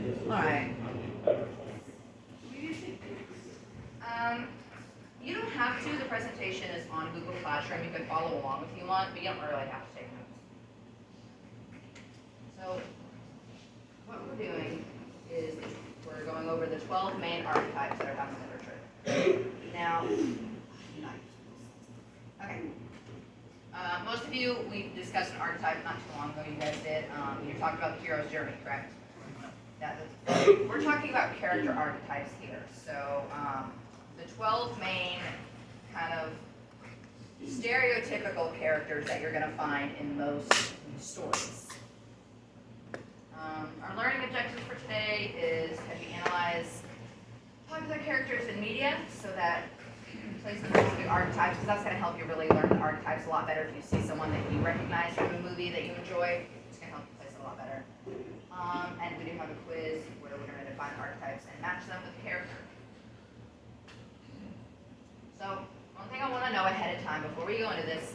Alright. You don't have to, the presentation is on Google Classroom, you can follow along if you want, but you don't really have to take notes. So, what we're doing is we're going over the 12 main archetypes that are found in literature. Now, okay. Most of you, we discussed an archetype not too long ago, you guys did. You talked about the hero's journey, correct? We're talking about character archetypes here. So, the 12 main kind of stereotypical characters that you're going to find in most stories. Our learning objectives for today is have you analyze popular characters in media so that place them specific archetypes, because that's going to help you really learn the archetypes a lot better. If you see someone that you recognize from a movie that you enjoy, it's going to help you place it a lot better. And we do have a quiz where we're going to define archetypes and match them with the character. So, one thing I want to know ahead of time before we go into this,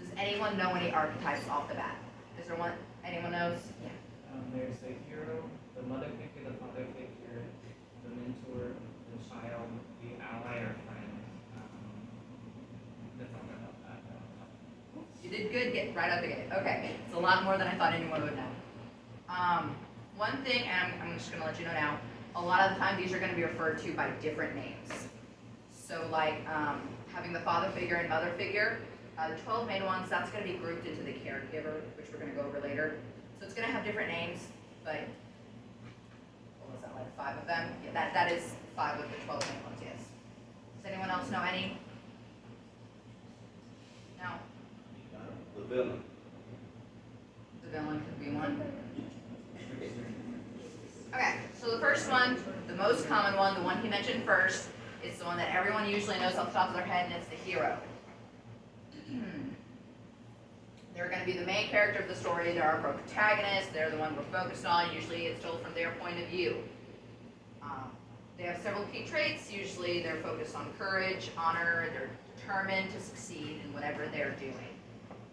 does anyone know any archetypes off the bat? Is there one? Anyone knows? Yeah. There's the hero, the mother figure, the father figure, the mentor, the child, the ally or friend. That's all about that. You did good, get right out the gate. Okay, it's a lot more than I thought anyone would know. One thing, and I'm just going to let you know now, a lot of the time these are going to be referred to by different names. So like having the father figure and mother figure, the 12 main ones, that's going to be grouped into the caregiver, which we're going to go over later. So it's going to have different names, but what was that, like 5 of them? Yeah, that is 5 of the 12 main ones, yes. Does anyone else know any? No? The villain. The villain could be one. Okay, so the first one, the most common one, the one he mentioned first, is the one that everyone usually knows off the top of their head, and it's the hero. They're going to be the main character of the story. They're our protagonist. They're the one we're focused on. Usually it's told from their point of view. They have several key traits. Usually they're focused on courage, honor. They're determined to succeed in whatever they're doing.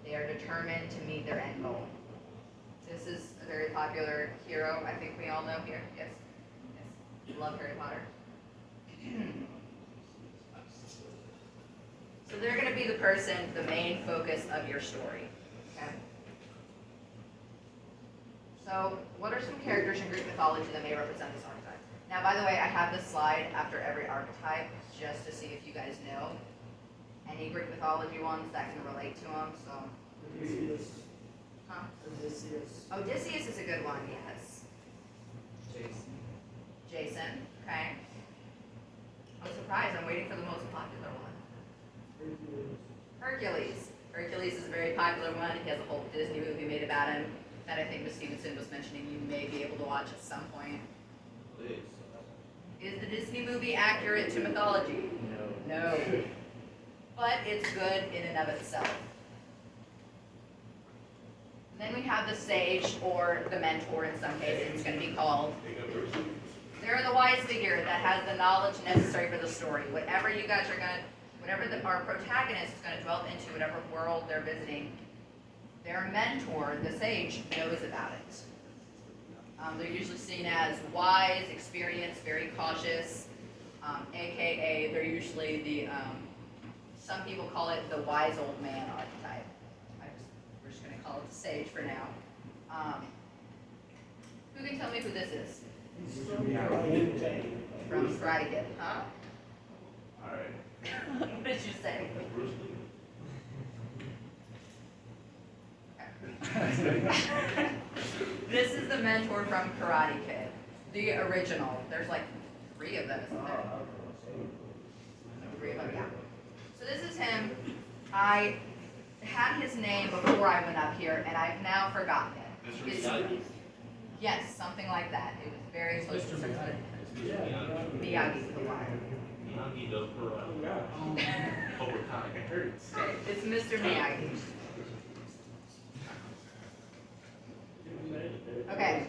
They are determined to meet their end goal. This is a very popular hero. I think we all know here. Yes. Yes. Love Harry Potter. So they're going to be the person, the main focus of your story. Okay? So, what are some characters in Greek mythology that may represent this archetype? Now, by the way, I have this slide after every archetype just to see if you guys know any Greek mythology ones that can relate to them. So, Odysseus. huh? Odysseus. Odysseus is a good one. Yes. Jason. Jason. Okay. I'm surprised. I'm waiting for the most popular one. Hercules. Hercules is a very popular one. He has a whole Disney movie made about him that I think Ms. Stevenson was mentioning you may be able to watch at some point. Please. Is the Disney movie accurate to mythology? No. No. But it's good in and of itself. Then we have the sage, or the mentor in some cases, it's going to be called. They're the wise figure that has the knowledge necessary for the story. Whatever you guys are going to, our protagonist is going to dwell into, whatever world they're visiting, their mentor, the sage, knows about it. They're usually seen as wise, experienced, very cautious, aka they're usually the, some people call it the wise old man archetype. We're just going to call it the sage for now. Who can tell me who this is? From Karate Kid, huh? Alright. What did you say? Bruce Okay. This is the mentor from Karate Kid, the original. There's like 3 of them, isn't there? 3 of them, yeah. So this is him. I had his name before I went up here, and I've now forgotten it. Mr. It's- Miyagi. Yes, something like that. It was very close to something. Miyagi. Miyagi's the one. Miyagi does karate. Cobra Kai. Okay, it's Mr. Miyagi. Okay.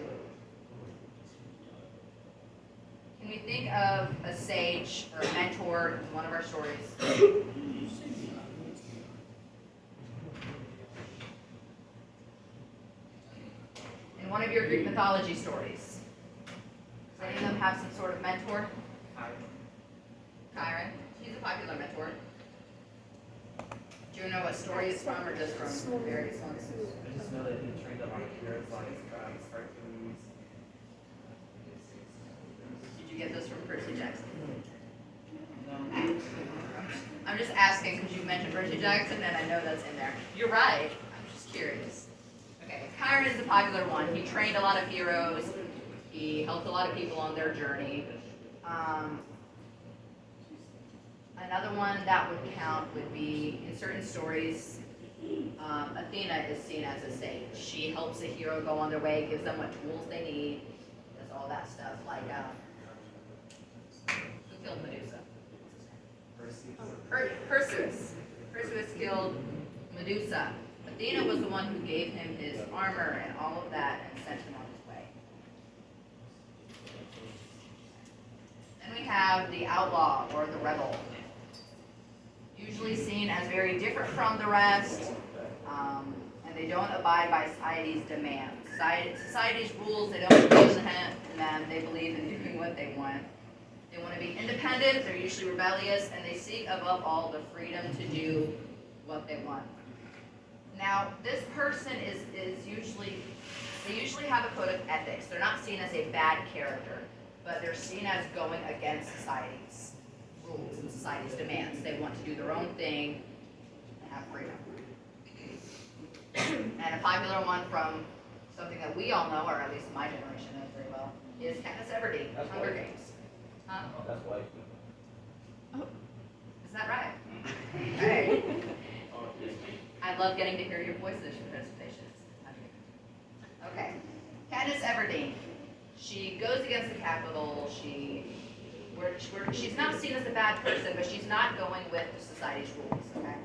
Can we think of a sage or a mentor in one of our stories? In one of your Greek mythology stories. any of them have some sort of mentor? Chiron. Chiron, he's a popular mentor. Do you know what story it's from, or just from various ones? I just know that he trained a lot of heroes like Hercules. Did you get this from Percy Jackson? No. I'm just asking because you mentioned Percy Jackson, and I know that's in there. You're right. I'm just curious. Okay, Chiron is a popular one. He trained a lot of heroes. He helped a lot of people on their journey. Another one that would count would be, in certain stories, Athena is seen as a sage. She helps a hero go on their way, gives them what tools they need, does all that stuff. Like, who killed Medusa? Perseus. Perseus killed Medusa. Athena was the one who gave him his armor and all of that and sent him on his way. Then we have the outlaw or the rebel. Usually seen as very different from the rest, and they don't abide by society's demands. Society's rules, they don't believe in them, they believe in doing what they want. They want to be independent, they're usually rebellious, and they seek above all the freedom to do what they want. Now, this person is usually, they usually have a code of ethics. They're not seen as a bad character, but they're seen as going against society's rules and society's demands. They want to do their own thing and have freedom. And a popular one from something that we all know, or at least my generation knows very well, is Katniss Everdeen, That's Hunger right. Games. Huh? Oh, that's why. Is that right? Hey, I love getting to hear your voices in presentations. Okay, Katniss Everdeen. She goes against the Capitol. She's not seen as a bad person, but she's not going with society's rules. Okay.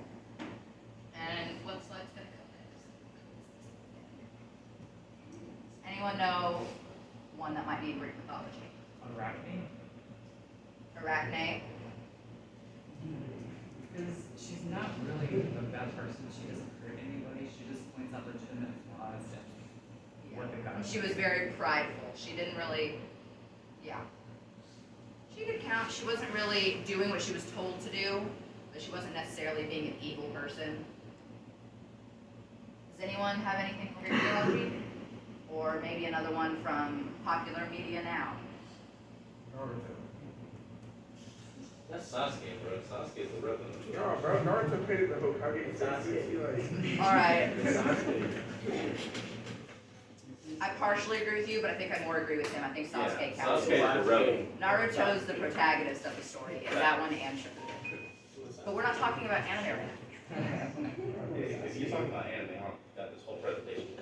And what slide's gonna go next? Anyone know one that might be Greek mythology? Arachne. Arachne. Because she's not really a bad person. She doesn't hurt anybody. She just points out legitimate flaws and what the gods. She was very prideful. She didn't really, yeah. She could count. She wasn't really doing what she was told to do, but she wasn't necessarily being an evil person. Does anyone have anything from Greek mythology? Or maybe another one from popular media now? That's Sasuke, bro. Sasuke's the rebel. No, bro, Naruto created the Hokage Sasuke. All right. I partially agree with you, but I think I more agree with him. I think Sasuke counts. Sasuke's the rebel. Naruto's the protagonist of the story, in that one and Shippuden. But we're not talking about anime right now. If you're talking about anime, I've got this whole presentation.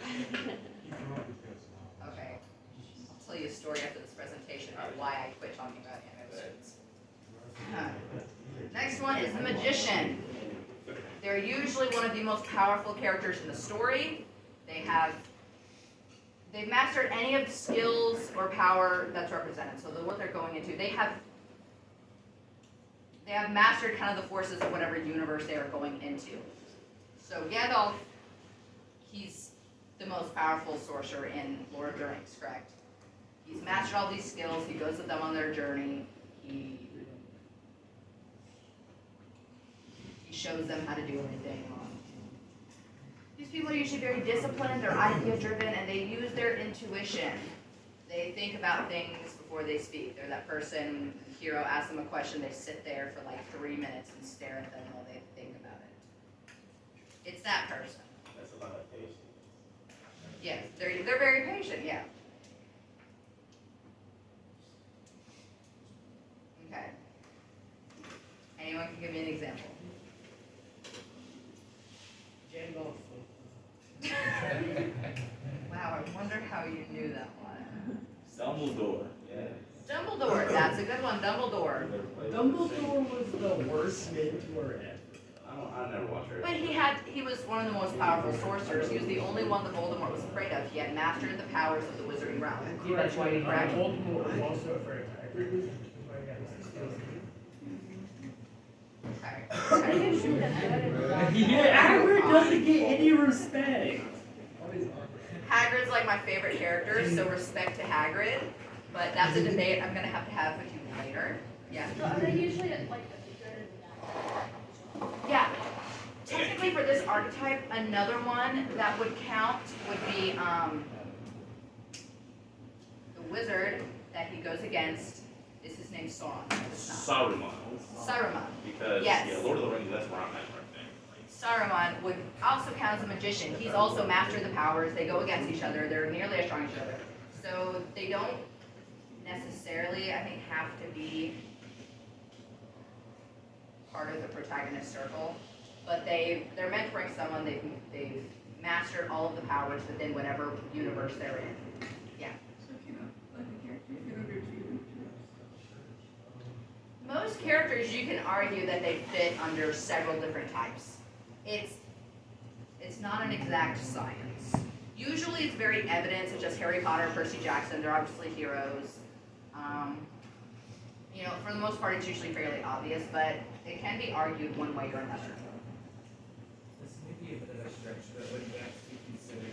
Okay. I'll tell you a story after this presentation about why I quit talking about anime episodes. Next one is the magician. They're usually one of the most powerful characters in the story. They've mastered any of the skills or power that's represented. So what they're going into, they have mastered kind of the forces of whatever universe they are going into. So Gandalf, he's the most powerful sorcerer in Lord of the Rings, correct? He's mastered all these skills. He goes with them on their journey. He shows them how to do everything. These people are usually very disciplined, they're idea-driven, and they use their intuition. They think about things before they speak. They're that person, the hero asks them a question, they sit there for like 3 minutes and stare at them while they think about it. It's that person. That's a lot of patience. Yes, they're very patient, yeah. Okay. Anyone can give me an example? Gandalf. Wow, I wonder how you knew that one. Dumbledore. Yeah. Dumbledore, that's a good one, Dumbledore. Dumbledore was the worst mentor ever. I never watched her. But he was one of the most powerful sorcerers. He was the only one that Voldemort was afraid of. He had mastered the powers of the wizarding realm. That's why he Correct. Voldemort was also afraid of Hagrid. Okay. Hagrid doesn't get any respect. Hagrid's like my favorite character, so respect to Hagrid. But that's a debate I'm gonna have with you later. Yeah. So are they usually like the good or the bad? Yeah. Technically for this archetype, another one that would count would be the wizard that he goes against. Is his name Sauron? It's not. Saruman. Saruman. Because, Yes. yeah, Lord of the Rings, that's where I'm at right there. Saruman would also count as a magician. He's also mastered the powers. They go against each other. They're nearly as strong as each other. So they don't necessarily, I think, have to be part of the protagonist circle. But they're mentoring someone. They've mastered all of the powers within whatever universe they're in. Yeah. Most characters, you can argue that they fit under several different types. It's not an exact science. Usually it's very evident, such as Harry Potter, Percy Jackson, they're obviously heroes. You know, for the most part, it's usually fairly obvious, but it can be argued one way or another. This may be a bit of a stretch, but would Gatsby be considered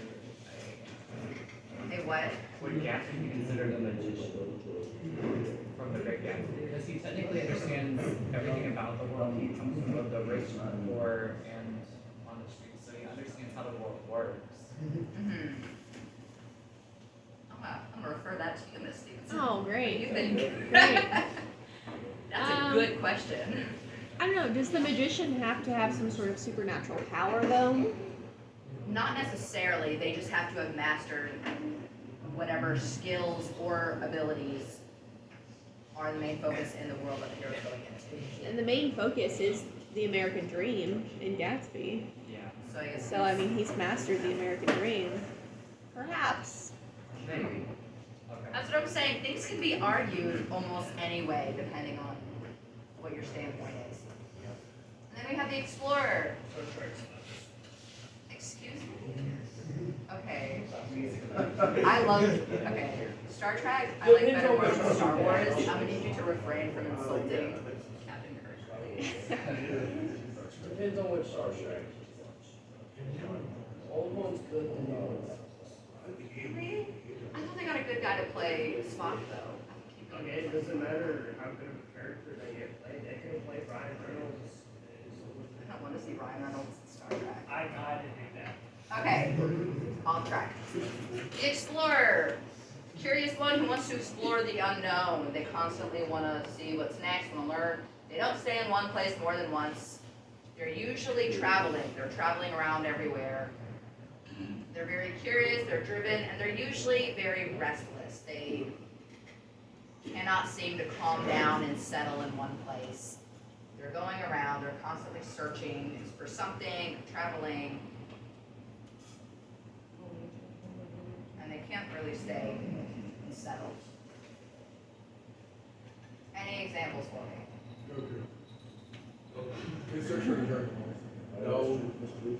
A what? would Gatsby be considered a magician from the Great Gatsby? Because he technically understands everything about the world. He comes from the rich and poor and on the streets, so he understands how the world works. Mm-hmm. I'm gonna refer that to you, Miss Stevenson. Oh, What do great. you think? Great. That's a good question. I don't know, does the magician have to have some sort of supernatural power though? Not necessarily, they just have to have mastered whatever skills or abilities are the main focus in the world that the hero's going into. And the main focus is the American dream in Gatsby. Yeah. So I guess. So I mean, he's mastered the American dream. Perhaps. Maybe. Okay. That's what I'm saying, things can be argued almost any way, depending on what your standpoint is. And then we have the explorer. Excuse me? Okay. I love, okay, Star Trek, I like better words than Star Wars. I'm gonna need you to refrain from insulting Captain Kirk, please. Depends on which Star Trek. Old one's good, the new one's. Really? I thought they got a good guy to play Spock, though. Okay, it doesn't matter how good of a character they get played. They could have played Ryan Reynolds. I don't want to see Ryan Reynolds in Star Trek. I didn't do that. Okay, off track. The explorer. Curious one who wants to explore the unknown. They constantly want to see what's next, want to learn. They don't stay in one place more than once. They're usually traveling. They're traveling around everywhere. They're very curious, they're driven, and they're usually very restless. They cannot seem to calm down and settle in one place. They're going around, they're constantly searching for something, traveling, and they can't really stay settled. Any examples for me? No.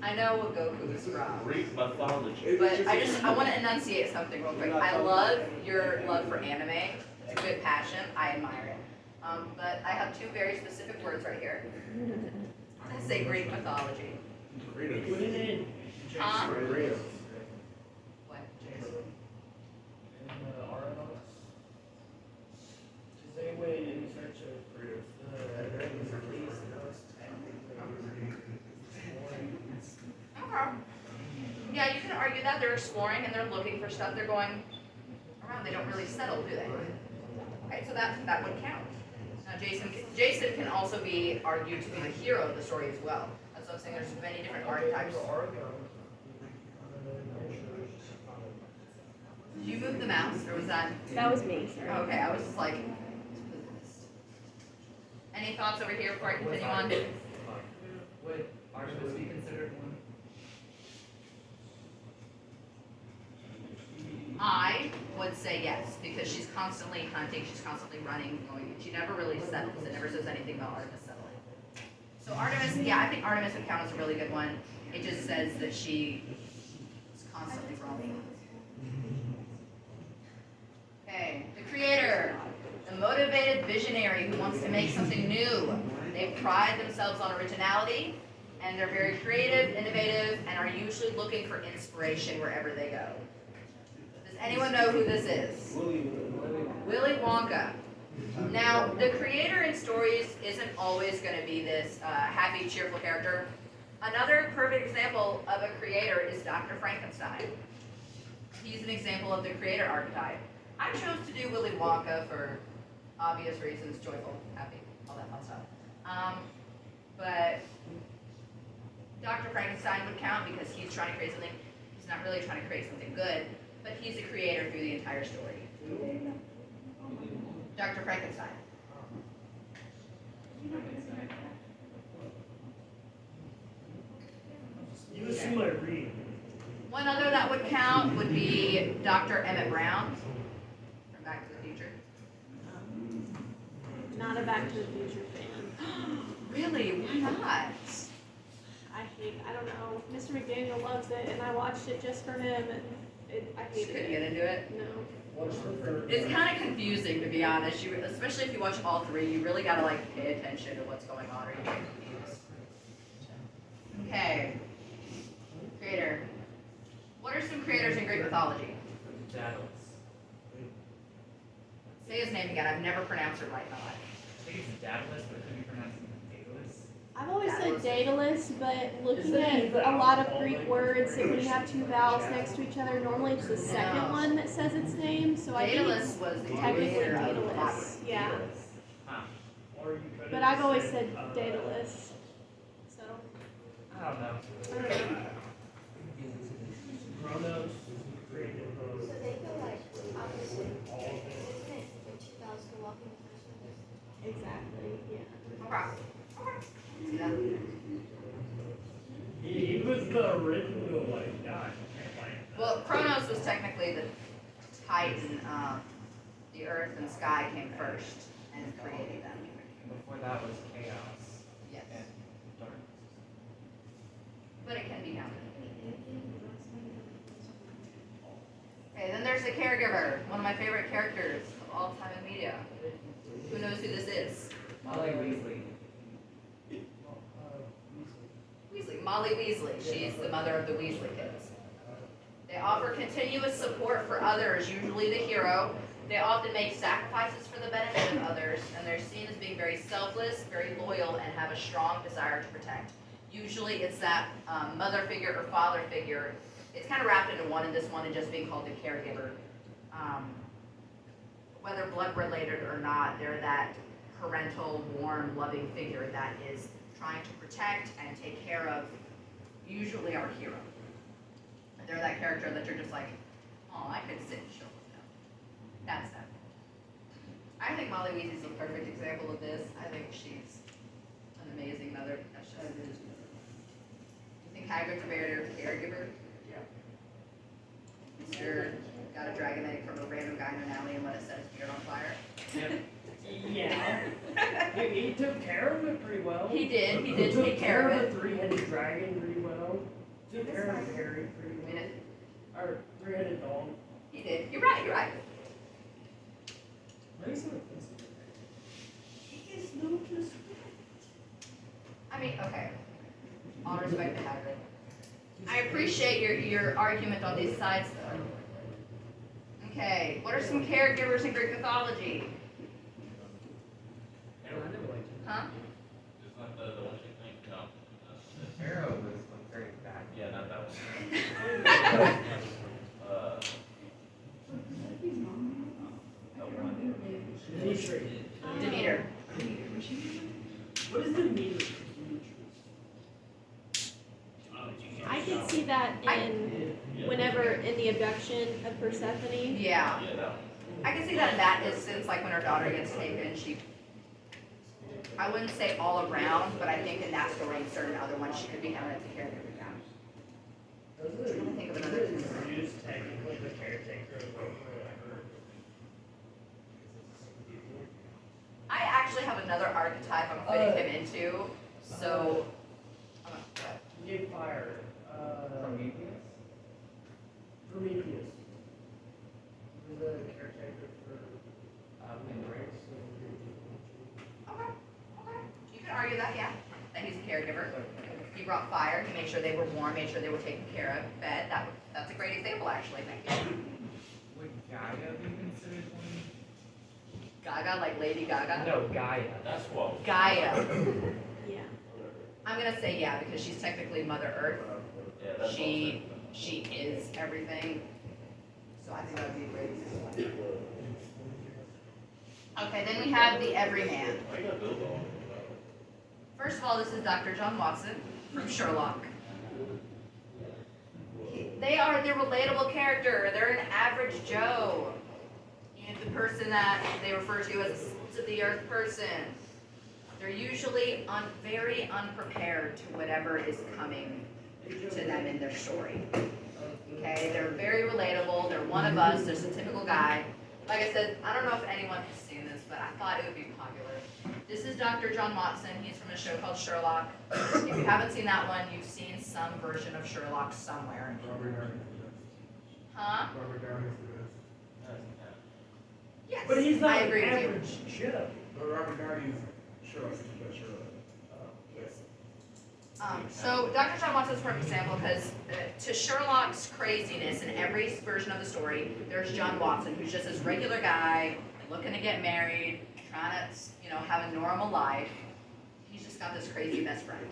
I know what Goku is from, Greek mythology. but I want to enunciate something real quick. I love your love for anime. It's a good passion. I admire it. But I have two very specific words right here. I say Greek mythology. Put it in. Huh? Kratos. What? And Argonauts. Because they went in search of the dragons released, and that was technically Okay. Yeah, you can argue that they're exploring and they're looking for stuff. They're going around. They don't really settle, do they? Okay, so that would count. Now, Jason can also be argued to be the hero of the story as well. That's what I'm saying. There's many different archetypes. Did you move the mouse, or was that? That was me, sorry. Okay, I was just like. Any thoughts over here before I continue on? Would Artemis be considered one? I would say yes, because she's constantly hunting, she's constantly running, going. She never really settles. It never says anything about Artemis settling. So Artemis, yeah, I think Artemis would count as a really good one. It just says that she is constantly roaming. Okay, the creator, the motivated visionary who wants to make something new. They pride themselves on originality, and they're very creative, innovative, and are usually looking for inspiration wherever they go. Does anyone know who this is? William. Willy Wonka. Now, the creator in stories isn't always going to be this happy, cheerful character. Another perfect example of a creator is Dr. Frankenstein. He's an example of the creator archetype. I chose to do Willy Wonka for obvious reasons, joyful, happy, all that fun stuff. But Dr. Frankenstein would count because he's trying to create something. He's not really trying to create something good, but he's a creator through the entire story. Dr. Frankenstein. You assume I read. One other that would count would be Dr. Emmett Brown from Back to the Future. Not a Back to the Future fan. Really? Why not? I don't know. Mr. McDaniel loves it, and I watched it just for him, and I Just hated couldn't it. get into it. No. What's the first? It's kind of confusing, to be honest. You, especially if you watch all three, you really gotta like pay attention to what's going on, or you get confused. Okay. Creator. What are some creators in Greek mythology? Daedalus. Say his name again. I've never pronounced it right in my life. I think it's Daedalus, but it could be pronounced Daedalus. I've always Daedalus. said Daedalus, but looking Is that at even a lot of alcohol, Greek like, words, Greek when you have two vowels next to each other, normally it's the second No. one that says its name, so I think Daedalus it's was the technically creator of Daedalus. Yeah. Huh. Or you could But have I've always said, said Daedalus. So, I don't know. I don't know. Chronos created So the they go like opposite. all of it. Isn't it when two vowels go up in the first one? Exactly, yeah. Okay. See that? He was the original like guy. Like, Well, Kronos was technically the Titan. The earth and sky came first and created them. Before that was chaos Yes. and darkness. But it can be counted. Okay, then there's the caregiver, one of my favorite characters of all time in media. Who knows who this is? Molly Weasley. Weasley, Molly Weasley. She's the mother of the Weasley kids. They offer continuous support for others, usually the hero. They often make sacrifices for the benefit of others, and they're seen as being very selfless, very loyal, and have a strong desire to protect. Usually it's that mother figure or father figure. It's kind of wrapped into one in this one and just being called the caregiver. Whether blood related or not, they're that parental, warm, loving figure that is trying to protect and take care of usually our hero. They're that character that you're just like, oh, I could sit and chill with them. That's them. I think Molly Weasley's a perfect example of this. I think she's an amazing mother. That's just, you think Hagrid's a better caregiver? Yeah. Mr. Got a dragon egg from a random guy in an alley and let it set his beard on fire. Yeah. He took care of it pretty well. He did Took take care of it. the three-headed dragon pretty well. Took care of Harry pretty I mean, well. Or three-headed dog. he did. You're right, you're right. Maybe some offensive. He is no disrespect. I mean, okay. All respect to Hagrid. I appreciate your argument on these sides, though. Okay, what are some caregivers in Greek mythology? Huh? Is not the one chick thing? No. Arrow was like very bad. Yeah, not that one. That one. Demeter. What is the meter? I could see that in whenever in the abduction of Persephone. Yeah. Yeah, that one. I can see that in that instance, like when her daughter gets taken, I wouldn't say all around, but I think in that story and certain other ones, she could be counted as a caregiver. Yeah. I'm trying to think of another. Use technically the caretaker of whatever. I actually have another archetype I'm fitting him into, so. What? You get fired. Prometheus? Prometheus. Who's the caretaker for Embrace. Okay, okay. You can argue that, yeah, that he's a caregiver. He brought fire, he made sure they were warm, made sure they were taken care of, fed. That's a great example, actually, thank you. Would Gaia be considered one? Gaga, like Lady Gaga? No, Gaia. That's what. Gaia. Yeah. I'm gonna say yeah, because she's technically Mother Earth. Yeah, that's She is everything. So I think that would be a great example. Okay, then we have the Everyman. Why you gotta build all? First of all, this is Dr. John Watson from Sherlock. They're relatable character. They're an average Joe. You know, the person that they refer to as a salt of the earth person. They're usually very unprepared to whatever is coming to them in their story. Okay, they're very relatable. They're one of us. They're a typical guy. Like I said, I don't know if anyone has seen this, but I thought it would be popular. This is Dr. John Watson. He's from a show called Sherlock. If you haven't seen that one, you've seen some version of Sherlock somewhere. Robert Downey's Huh? the best. Robert Downey's the best. Yes. But he's not I an agree with you. average Joe. But Robert Downey's Sherlock is the best Sherlock. Yes. So Dr. John Watson's a perfect example because to Sherlock's craziness in every version of the story, there's John Watson, who's just this regular guy looking to get married, trying to, have a normal life. He's just got this crazy best friend.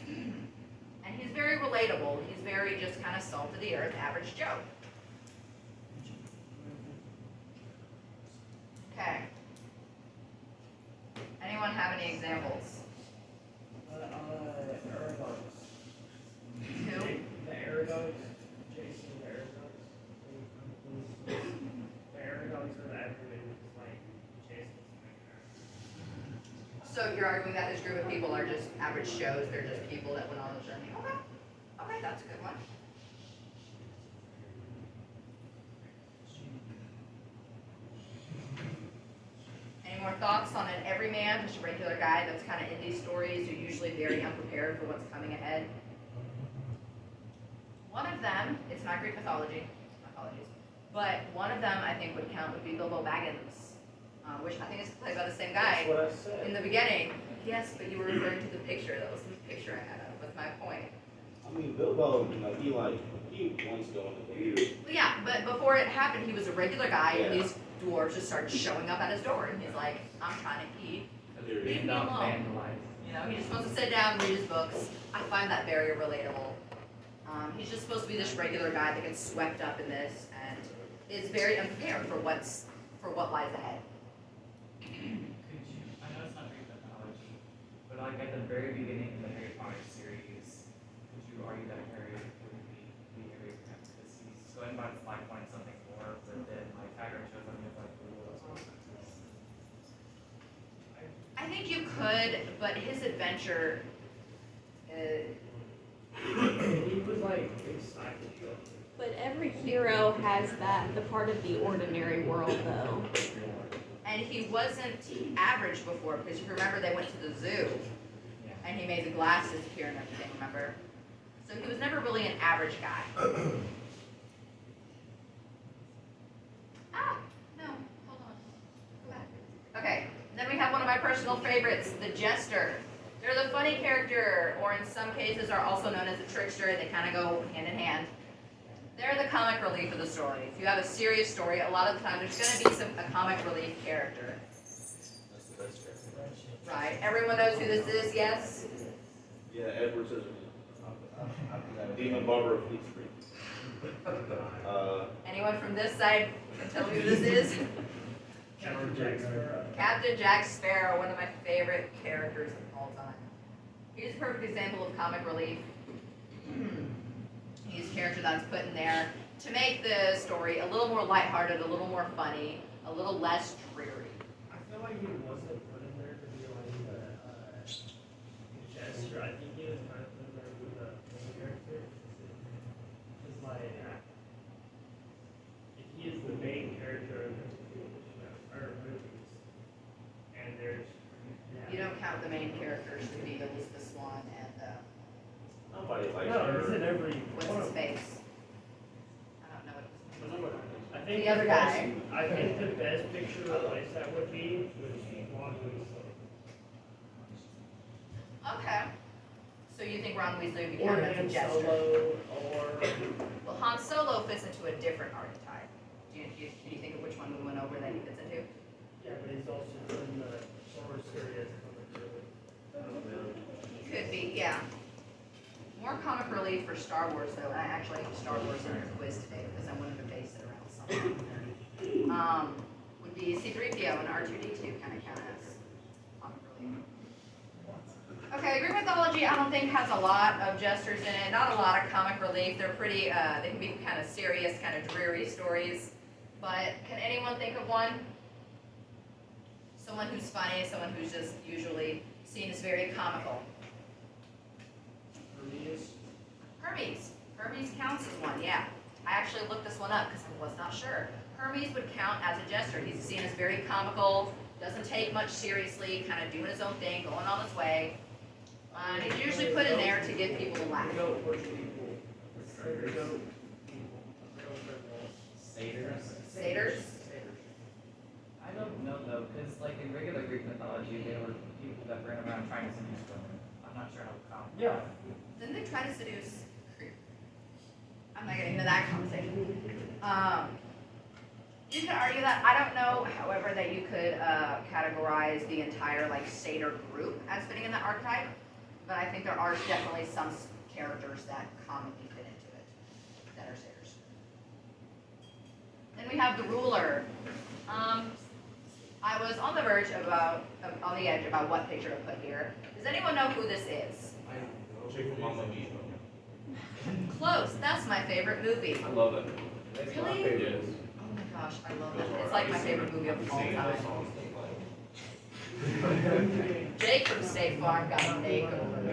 And he's very relatable. He's very just kind of salt of the earth, average Joe. Okay. Anyone have any examples? Aradox. Who? The Aradox. Jason the Aradox. The Aradox are the acronym, like Jason's So you're arguing that this group of people are just average shows, they're just people that went on a journey. Okay. Okay, that's a good one. Any more thoughts on an everyman, just a regular guy that's kind of in these stories, who's usually very unprepared for what's coming ahead? One of them, it's not Greek mythology, my apologies, but one of them I think would count would be Bilbo Baggins, which I think is played by the same guy. That's what I said. In the beginning, yes, but you were referring to the picture. That was the picture I had up. That's my point. I mean, Bilbo, he wants going to the Well, yeah, but before it happened, he was a regular guy, and Yeah. these dwarves just started showing up at his door, and he's like, "I'm trying to eat." Leave me Not alone. vandalized. He's supposed to sit down and read his books. I find that very relatable. He's just supposed to be this regular guy that gets swept up in this, and is very unprepared for what lies ahead. Could you, I know it's not Greek mythology, but like at the very beginning of the Harry Potter series, could you argue that Harry wouldn't be Harry because he's going by his life wanting something more, but then like Hagrid shows up and he's like, "Ooh, that's awesome." I think you could, but his adventure, He was like excited. But every hero has the part of the ordinary world, though. and he wasn't average before, because if you remember, they went to the zoo, and he made the glasses appear and everything, remember? So he was never really an average guy. No, hold on. Go back. Okay, then we have one of my personal favorites, the Jester. They're the funny character, or in some cases are also known as the trickster. They kind of go hand in hand. They're the comic relief of the story. If you have a serious story, a lot of the time there's going to be a comic relief character. That's the best character. Right? Everyone knows who this is, yes? Yeah, Edward Scissorhands. Demon Barber of Fleet Street. Anyone from this side can tell me who this is? Captain Jack Sparrow. Captain Jack Sparrow, one of my favorite characters of all time. He's a perfect example of comic relief. He's a character that's put in there to make the story a little more lighthearted, a little more funny, a little less dreary. I feel like he wasn't put in there to be like the jester. I think he was kind of put in there with the main character. Because like, he is the main character of the movies. And there's You don't count the main characters to be Elizabeth Swann and Nobody likes no, it's her. in every what's one his of them. face? I don't know what his name I think The other guy. I think the best picture replace that would be Ron Weasley. is. Okay. So you think Ron Weasley would be Or counted as a Han jester? Solo, or Well, Han Solo fits into a different archetype. Do you think of which one we went over that he fits into? he's also in the Star Wars series comic relief. Could be, yeah. More comic relief for Star Wars though, and I actually have Star Wars in your quiz today because I wanted to base it around something. Would be C-3PO and R2-D2 kind of count as comic relief. Okay, Greek mythology I don't think has a lot of jesters in it, not a lot of comic relief. They're pretty, they can be kind of serious, kind of dreary stories. But can anyone think of one? Someone who's funny, someone who's just usually seen as very comical. Hermes. Hermes counts as one, yeah. I actually looked this one up because I was not sure. Hermes would count as a jester. He's seen as very comical, doesn't take much seriously, kind of doing his own thing, going on his way. He's usually put in there to get people to laugh. Goat worship people. Goat people. Satyrs? Satyrs? I don't know though, because like in regular Greek mythology, they were people that ran around trying to seduce women. I'm not sure how common. Yeah. Then they try to seduce. I'm not getting into that conversation. You could argue that. I don't know, however, that you could categorize the entire like satyr group as fitting in the archetype, but I think there are definitely some characters that commonly fit into it that are satyrs. Then we have the ruler. I was on the verge on the edge about what picture to put here. Does anyone know who this is? Chick from Mamma Mia. Close. That's my favorite movie. I love that movie. Really? Yes. Oh my gosh, I love it. It's like my favorite movie of all time. Jake from State Farm got a makeover.